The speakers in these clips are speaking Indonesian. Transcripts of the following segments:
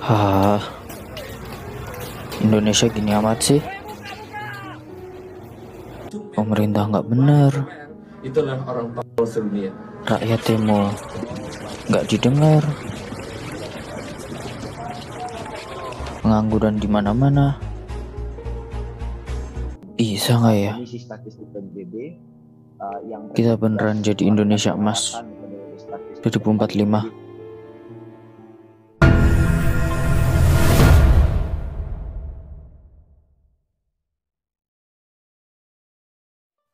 Ah, Indonesia gini amat sih. Pemerintah nggak bener. Itulah orang power sedunia. Rakyat demo nggak didengar. Pengangguran di mana-mana. Bisa nggak ya? Kita beneran jadi Indonesia emas 2045.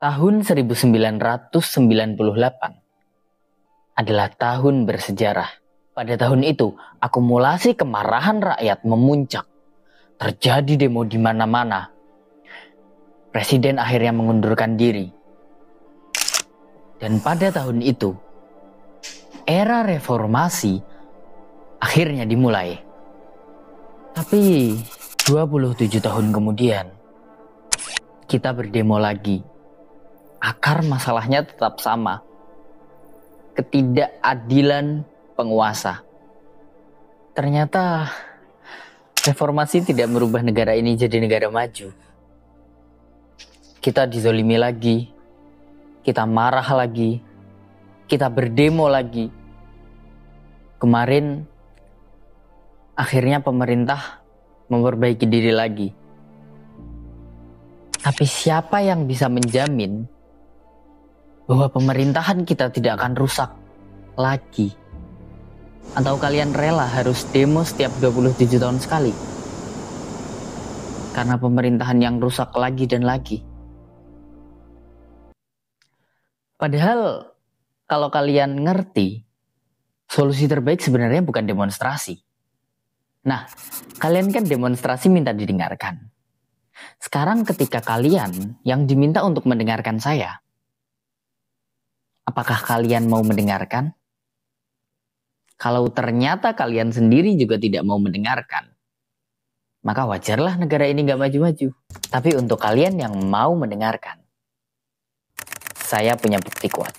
Tahun 1998 adalah tahun bersejarah. Pada tahun itu, akumulasi kemarahan rakyat memuncak. Terjadi demo di mana-mana. Presiden akhirnya mengundurkan diri. Dan pada tahun itu, era reformasi akhirnya dimulai. Tapi 27 tahun kemudian, kita berdemo lagi. Akar masalahnya tetap sama. Ketidakadilan penguasa. Ternyata reformasi tidak merubah negara ini jadi negara maju. Kita dizolimi lagi. Kita marah lagi. Kita berdemo lagi. Kemarin akhirnya pemerintah memperbaiki diri lagi. Tapi siapa yang bisa menjamin bahwa pemerintahan kita tidak akan rusak lagi? Atau kalian rela harus demo setiap 27 tahun sekali? Karena pemerintahan yang rusak lagi dan lagi. Padahal kalau kalian ngerti, solusi terbaik sebenarnya bukan demonstrasi. Nah, kalian kan demonstrasi minta didengarkan. Sekarang ketika kalian yang diminta untuk mendengarkan saya, apakah kalian mau mendengarkan? Kalau ternyata kalian sendiri juga tidak mau mendengarkan, maka wajarlah negara ini gak maju-maju. Tapi untuk kalian yang mau mendengarkan, saya punya bukti kuat.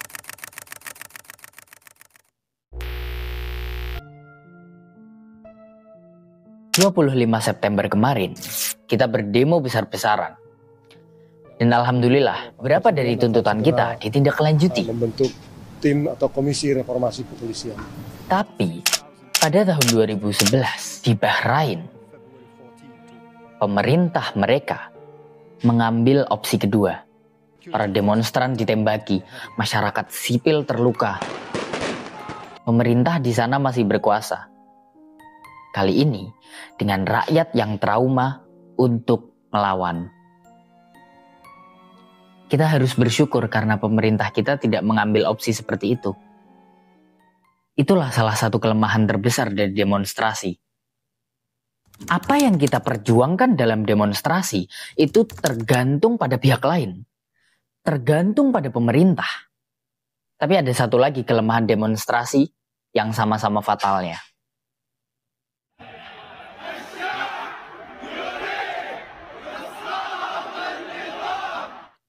...25 September kemarin, kita berdemo besar-besaran. Dan alhamdulillah, beberapa dari tuntutan kita ditindaklanjuti. Membentuk tim atau komisi reformasi kepolisian. Tapi pada tahun 2011 di Bahrain, pemerintah mereka mengambil opsi kedua. Para demonstran ditembaki, masyarakat sipil terluka. Pemerintah di sana masih berkuasa. Kali ini dengan rakyat yang trauma untuk melawan. Kita harus bersyukur karena pemerintah kita tidak mengambil opsi seperti itu. Itulah salah satu kelemahan terbesar dari demonstrasi. Apa yang kita perjuangkan dalam demonstrasi itu tergantung pada pihak lain. Tergantung pada pemerintah. Tapi ada satu lagi kelemahan demonstrasi yang sama-sama fatalnya.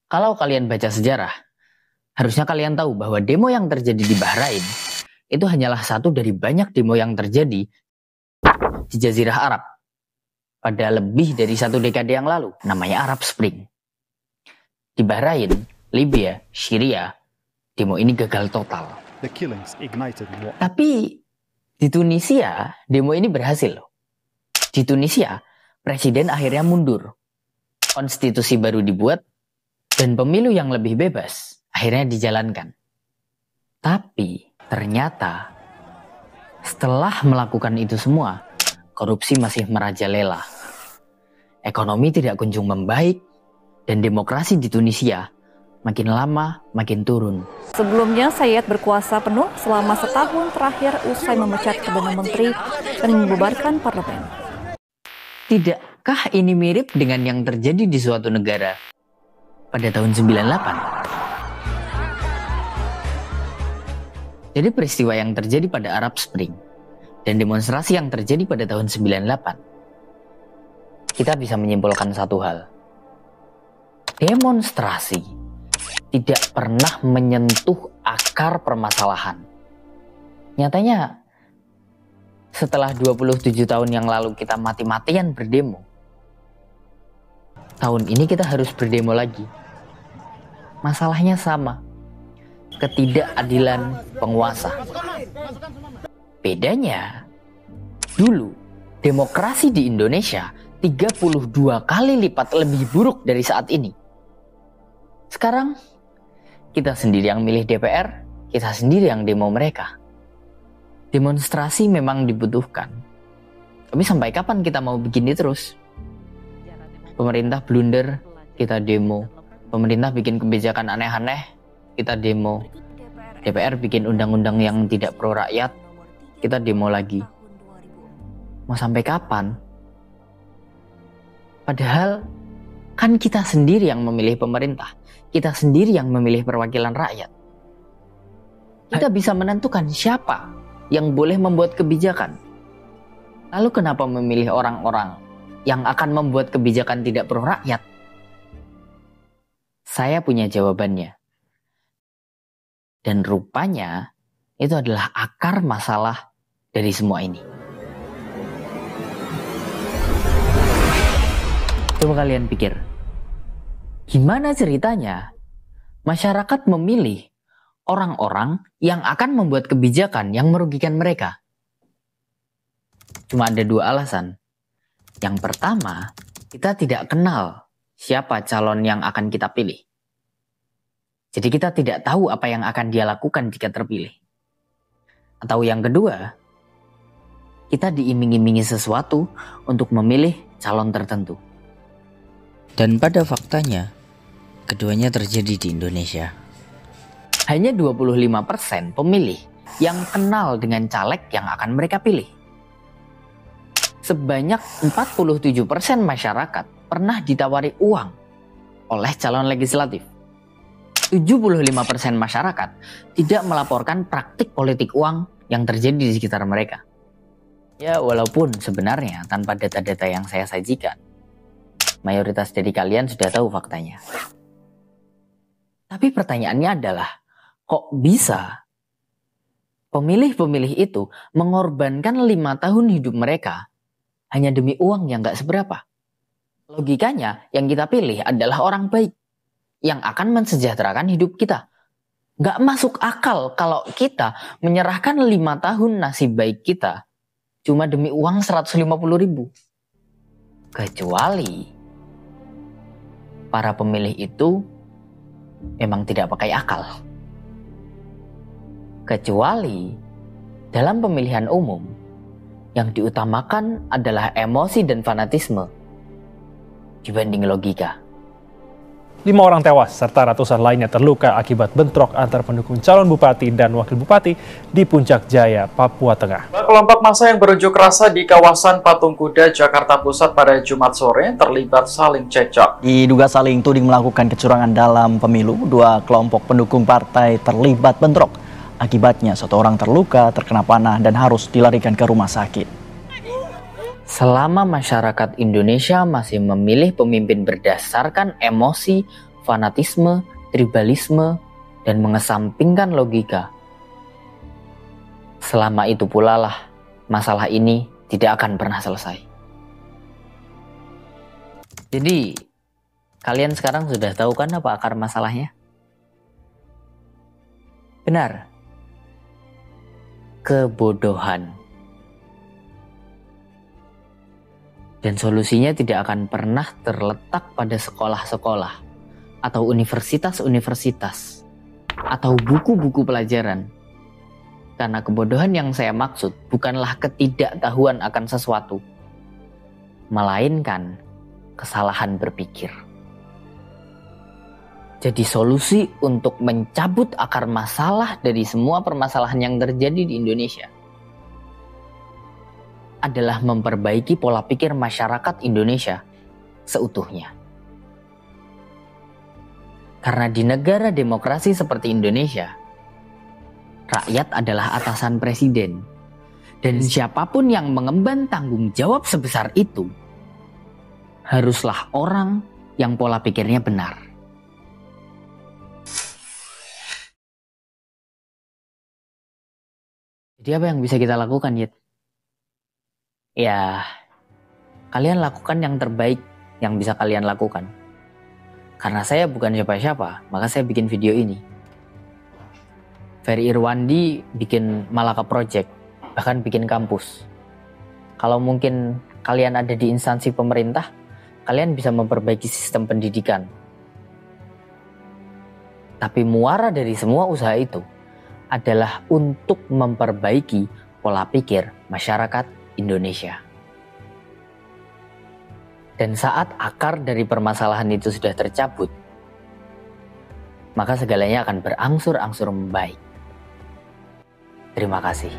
Kalau kalian baca sejarah, harusnya kalian tahu bahwa demo yang terjadi di Bahrain itu hanyalah satu dari banyak demo yang terjadi di Jazirah Arab pada lebih dari 1 dekade yang lalu, namanya Arab Spring. Di Bahrain, Libya, Syria, demo ini gagal total. Tapi di Tunisia, demo ini berhasil. Di Tunisia, presiden akhirnya mundur. Konstitusi baru dibuat, dan pemilu yang lebih bebas akhirnya dijalankan. Tapi ternyata setelah melakukan itu semua, korupsi masih merajalela. Ekonomi tidak kunjung membaik, dan demokrasi di Tunisia makin lama makin turun. Sebelumnya Sayyid berkuasa penuh selama setahun terakhir usai memecat Perdana Menteri dan membubarkan parlemen. Tidakkah ini mirip dengan yang terjadi di suatu negara pada tahun 98? Jadi peristiwa yang terjadi pada Arab Spring dan demonstrasi yang terjadi pada tahun 98, kita bisa menyimpulkan satu hal. Demonstrasi tidak pernah menyentuh akar permasalahan. Nyatanya, Setelah 27 tahun yang lalu kita mati-matian berdemo, tahun ini kita harus berdemo lagi. Masalahnya sama, ketidakadilan penguasa. Bedanya, dulu demokrasi di Indonesia 32 kali lipat lebih buruk dari saat ini. Sekarang, kita sendiri yang milih DPR, kita sendiri yang demo mereka. Demonstrasi memang dibutuhkan. Tapi sampai kapan kita mau begini terus? Pemerintah blunder, kita demo. Pemerintah bikin kebijakan aneh-aneh, kita demo. DPR bikin undang-undang yang tidak pro rakyat, kita demo lagi. Mau sampai kapan? Padahal kan kita sendiri yang memilih pemerintah. Kita sendiri yang memilih perwakilan rakyat. Kita bisa menentukan siapa yang boleh membuat kebijakan. Lalu kenapa memilih orang-orang yang akan membuat kebijakan tidak pro rakyat? Saya punya jawabannya. Dan rupanya itu adalah akar masalah dari semua ini. Coba kalian pikir, gimana ceritanya masyarakat memilih orang-orang yang akan membuat kebijakan yang merugikan mereka? Cuma ada dua alasan. Yang pertama, kita tidak kenal siapa calon yang akan kita pilih. Jadi kita tidak tahu apa yang akan dia lakukan jika terpilih. Atau yang kedua, kita diiming-imingi sesuatu untuk memilih calon tertentu. Dan pada faktanya, keduanya terjadi di Indonesia. Hanya 25% pemilih yang kenal dengan caleg yang akan mereka pilih. Sebanyak 47% masyarakat pernah ditawari uang oleh calon legislatif. 75% masyarakat tidak melaporkan praktik politik uang yang terjadi di sekitar mereka. Ya, walaupun sebenarnya tanpa data-data yang saya sajikan, mayoritas dari kalian sudah tahu faktanya. Tapi pertanyaannya adalah, kok bisa pemilih-pemilih itu mengorbankan 5 tahun hidup mereka hanya demi uang yang gak seberapa? Logikanya yang kita pilih adalah orang baik yang akan mensejahterakan hidup kita. Gak masuk akal kalau kita menyerahkan 5 tahun nasib baik kita cuma demi uang 150.000. Kecuali para pemilih itu memang tidak pakai akal. Kecuali dalam pemilihan umum yang diutamakan adalah emosi dan fanatisme dibanding logika. 5 orang tewas serta ratusan lainnya terluka akibat bentrok antar pendukung calon bupati dan wakil bupati di Puncak Jaya, Papua Tengah. Kelompok massa yang berunjuk rasa di kawasan Patung Kuda, Jakarta Pusat pada Jumat sore terlibat saling cekcok. Diduga saling tuding melakukan kecurangan dalam pemilu, 2 kelompok pendukung partai terlibat bentrok. Akibatnya 1 orang terluka, terkena panah dan harus dilarikan ke rumah sakit. Selama masyarakat Indonesia masih memilih pemimpin berdasarkan emosi, fanatisme, tribalisme, dan mengesampingkan logika, selama itu pula lah masalah ini tidak akan pernah selesai. Jadi, kalian sekarang sudah tahu kan apa akar masalahnya? Benar. Kebodohan. Dan solusinya tidak akan pernah terletak pada sekolah-sekolah atau universitas-universitas atau buku-buku pelajaran. Karena kebodohan yang saya maksud bukanlah ketidaktahuan akan sesuatu, melainkan kesalahan berpikir. Jadi solusi untuk mencabut akar masalah dari semua permasalahan yang terjadi di Indonesia adalah memperbaiki pola pikir masyarakat Indonesia seutuhnya. Karena di negara demokrasi seperti Indonesia, rakyat adalah atasan presiden. Dan siapapun yang mengemban tanggung jawab sebesar itu, haruslah orang yang pola pikirnya benar. Jadi apa yang bisa kita lakukan, Yit? Ya, kalian lakukan yang terbaik yang bisa kalian lakukan. Karena saya bukan siapa-siapa, maka saya bikin video ini. Ferry Irwandi bikin Malaka Project, bahkan bikin kampus. Kalau mungkin kalian ada di instansi pemerintah, kalian bisa memperbaiki sistem pendidikan. Tapi muara dari semua usaha itu adalah untuk memperbaiki pola pikir masyarakat Indonesia. Dan saat akar dari permasalahan itu sudah tercabut, maka segalanya akan berangsur-angsur membaik. Terima kasih.